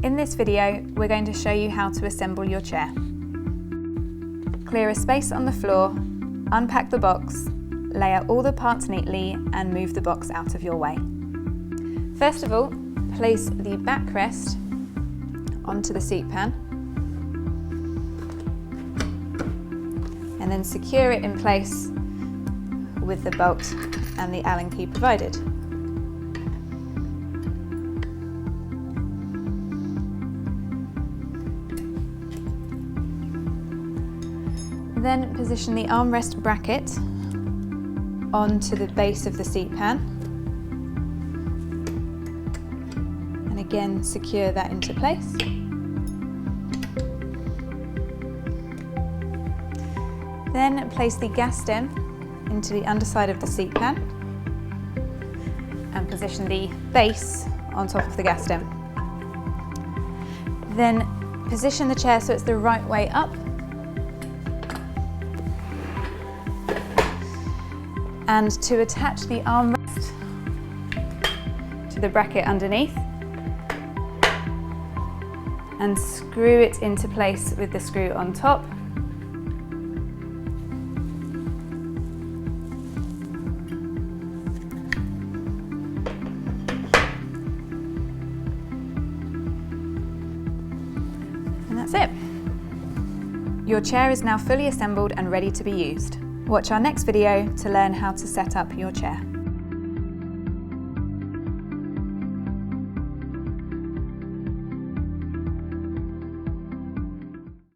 In this video, we're going to show you how to assemble your chair. Clear a space on the floor, unpack the box, lay out all the parts neatly and move the box out of your way. First of all, place the backrest onto the seat pan and then secure it in place with the bolt and the Allen key provided. Then position the armrest bracket onto the base of the seat pan and again secure that into place. Then place the gas stem into the underside of the seat pan and position the base on top of the gas stem. Then position the chair so it's the right way up and to attach the armrest to the bracket underneath and screw it into place with the screw on top. And that's it. Your chair is now fully assembled and ready to be used. Watch our next video to learn how to set up your chair.